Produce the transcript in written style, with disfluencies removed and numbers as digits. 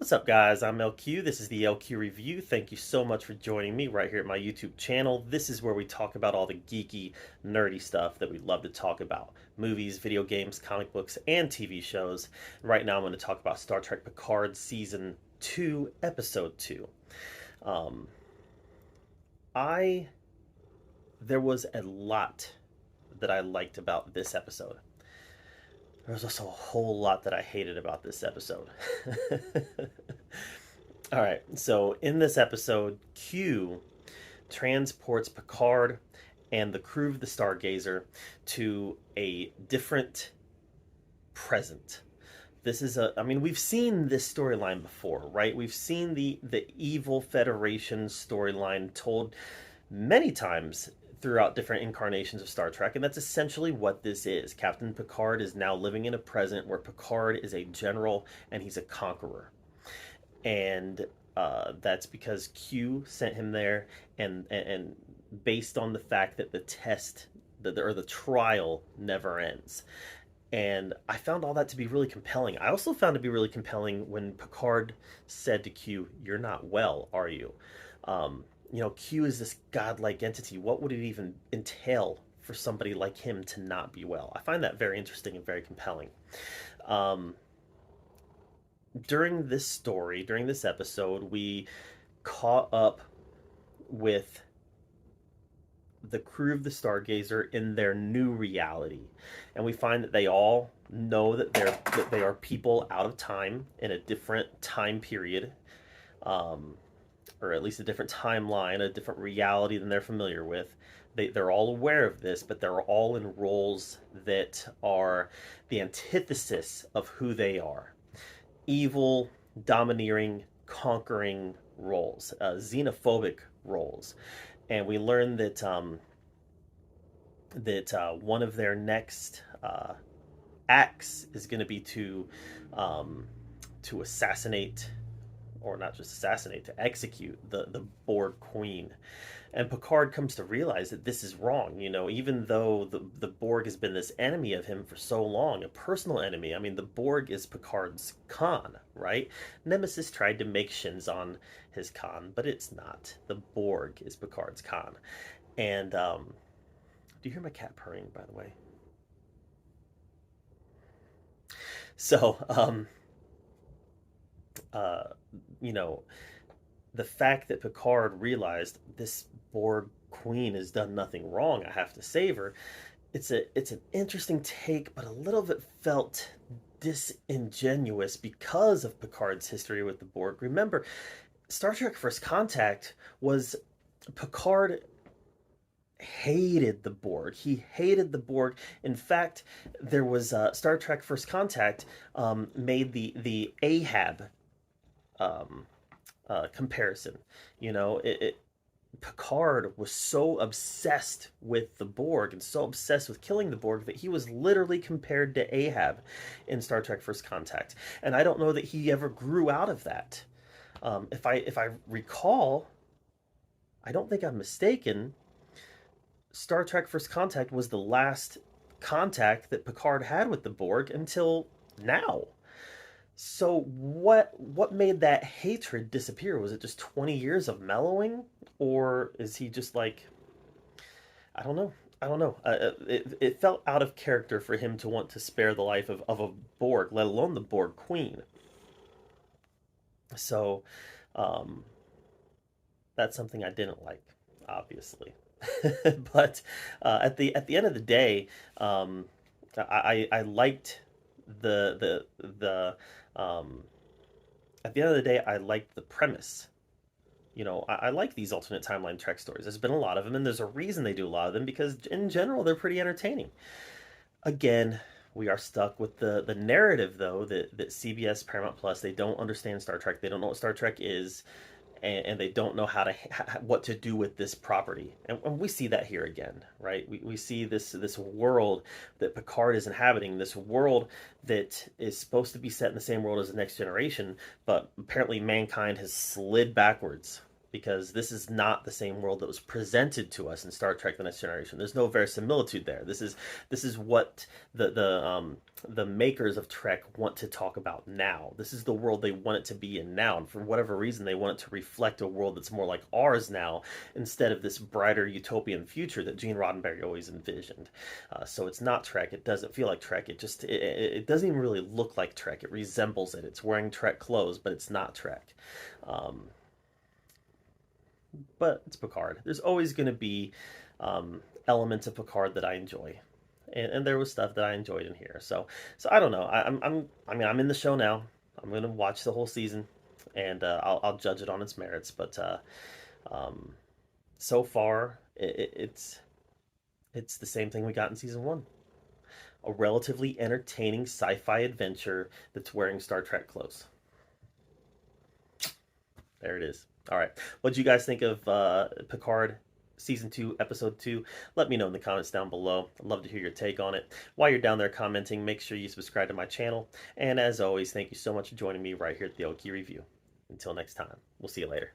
What's up, guys? I'm LQ. This is the LQ Review. Thank you so much for joining me right here at my YouTube channel. This is where we talk about all the geeky, nerdy stuff that we love to talk about. Movies, video games, comic books, and TV shows. Right now I'm going to talk about Star Trek Picard Season 2, Episode 2. Um, I There was a lot that I liked about this episode. There was also a whole lot that I hated about this episode. All right, so in this episode, Q transports Picard and the crew of the Stargazer to a different present. We've seen this storyline before, right? We've seen the evil Federation storyline told many times throughout different incarnations of Star Trek, and that's essentially what this is. Captain Picard is now living in a present where Picard is a general and he's a conqueror. And that's because Q sent him there, and based on the fact that the test, the trial, never ends. And I found all that to be really compelling. I also found it to be really compelling when Picard said to Q, "You're not well, are you?" Q is this godlike entity. What would it even entail for somebody like him to not be well? I find that very interesting and very compelling. Um, during this episode, we caught up with the crew of the Stargazer in their new reality, and we find that they all know that they are people out of time in a different time period, or at least a different timeline, a different reality than they're familiar with. They're all aware of this, but they're all in roles that are the antithesis of who they are: evil, domineering, conquering roles, xenophobic roles. And we learn that one of their next acts is going to be to assassinate, or not just assassinate, to execute the Borg Queen. And Picard comes to realize that this is wrong. Even though the Borg has been this enemy of him for so long, a personal enemy. I mean, the Borg is Picard's Khan, right? Nemesis tried to make Shinzon his Khan, but it's not. The Borg is Picard's Khan. And do you hear my cat purring, by the way? So, uh, you know, the fact that Picard realized this Borg Queen has done nothing wrong, I have to save her. It's an interesting take, but a little bit felt disingenuous because of Picard's history with the Borg. Remember, Star Trek First Contact was Picard hated the Borg. He hated the Borg. In fact, there was Star Trek First Contact made the Ahab um, comparison. Picard was so obsessed with the Borg and so obsessed with killing the Borg that he was literally compared to Ahab in Star Trek First Contact. And I don't know that he ever grew out of that. If I recall, I don't think I'm mistaken. Star Trek First Contact was the last contact that Picard had with the Borg until now. So what made that hatred disappear? Was it just 20 years of mellowing, or is he just like, I don't know. I don't know. It felt out of character for him to want to spare the life of a Borg, let alone the Borg Queen. So, um, that's something I didn't like, obviously. But at the end of the day, I liked the at the end of the day, I liked the premise. I like these alternate timeline Trek stories. There's been a lot of them, and there's a reason they do a lot of them, because in general they're pretty entertaining. Again, we are stuck with the narrative, though, that CBS, Paramount Plus, they don't understand Star Trek. They don't know what Star Trek is, and they don't know what to do with this property. And we see that here again, right? We see this world that Picard is inhabiting, this world that is supposed to be set in the same world as the Next Generation, but apparently mankind has slid backwards because this is not the same world that was presented to us in Star Trek: The Next Generation. There's no verisimilitude there. This is what the makers of Trek want to talk about now. This is the world they want it to be in now, and for whatever reason, they want it to reflect a world that's more like ours now, instead of this brighter utopian future that Gene Roddenberry always envisioned. So it's not Trek. It doesn't feel like Trek. It doesn't even really look like Trek. It resembles it. It's wearing Trek clothes, but it's not Trek. But it's Picard. There's always going to be elements of Picard that I enjoy, and there was stuff that I enjoyed in here. So I don't know. I'm in the show now. I'm going to watch the whole season, and I'll judge it on its merits. But so far, it's the same thing we got in season one. A relatively entertaining sci-fi adventure that's wearing Star Trek clothes. There it is. All right. What do you guys think of Picard Season 2, Episode 2? Let me know in the comments down below. I'd love to hear your take on it. While you're down there commenting, make sure you subscribe to my channel. And as always, thank you so much for joining me right here at the Oki Review. Until next time, we'll see you later.